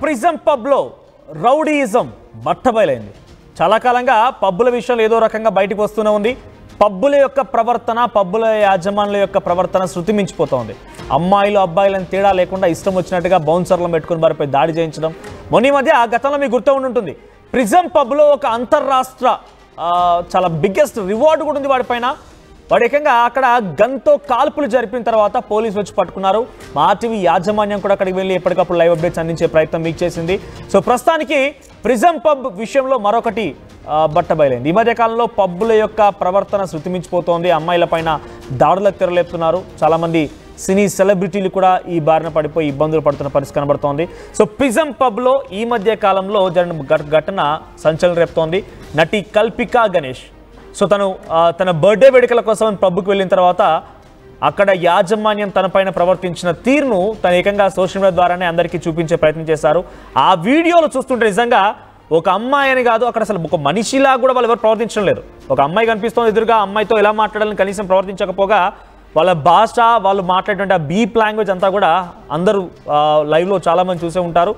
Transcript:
Prism పబ్లో rowdyism బట్టబయలైంది. చాలా కాలంగా పబ్బుల విషయంలో ఏదో రకంగా బయటకు వస్తూనే ఉంది. పబ్బుల యొక్క ప్రవర్తన, పబ్బుల యాజమానుల యొక్క ప్రవర్తన శృతి మించిపోతోంది. అమ్మాయిలు అబ్బాయిలను తేడా లేకుండా ఇష్టం వచ్చినట్టుగా బౌన్సర్లను పెట్టుకుని వారిపై దాడి చేయించడం. మొన్న మధ్య ఆ గతంలో మీకు గుర్తు ఉంటుంది, ప్రిజం పబ్లో ఒక అంతర్రాష్ట్ర చాలా బిగ్గెస్ట్ రివార్డు కూడా ఉంది వాడిపైన. వాడు ఏకంగా అక్కడ గన్తో కాల్పులు జరిపిన తర్వాత పోలీసులు వచ్చి పట్టుకున్నారు. మా ఆర్టీవీ యాజమాన్యం కూడా అక్కడికి వెళ్ళి ఎప్పటికప్పుడు లైవ్ అప్డేట్స్ అందించే ప్రయత్నం మీకు చేసింది. సో ప్రస్తుతానికి ప్రిజం పబ్ విషయంలో మరొకటి బట్టబయలైంది. ఈ మధ్య కాలంలో పబ్బుల యొక్క ప్రవర్తన శృతిమించిపోతోంది. అమ్మాయిల పైన దాడులకు తెరలేపుతున్నారు. చాలామంది సినీ సెలబ్రిటీలు కూడా ఈ బారిన పడిపోయి ఇబ్బందులు పడుతున్న పరిస్థితి కనబడుతోంది. సో ప్రిజం పబ్లో ఈ మధ్య కాలంలో జరిగిన ఘటన సంచలనం రేపుతోంది. నటి కల్పికా గణేష్ సో తన బర్త్డే వేడుకల కోసం పబ్కి వెళ్ళిన తర్వాత అక్కడ యాజమాన్యం తనపైన ప్రవర్తించిన తీరును తన ఏకంగా సోషల్ మీడియా ద్వారానే అందరికీ చూపించే ప్రయత్నం చేశారు. ఆ వీడియోలు చూస్తుంటే నిజంగా ఒక అమ్మాయి అని కాదు, అక్కడ అసలు ఒక మనిషిలా కూడా వాళ్ళు ఎవరు ప్రవర్తించడం లేదు. ఒక అమ్మాయి కనిపిస్తోంది ఎదురుగా, అమ్మాయితో ఎలా మాట్లాడాలని కనీసం ప్రవర్తించకపోగా వాళ్ళ భాష, వాళ్ళు మాట్లాడేటువంటి ఆ బీప్ లాంగ్వేజ్ అంతా కూడా అందరూ లైవ్లో చాలామంది చూసే ఉంటారు.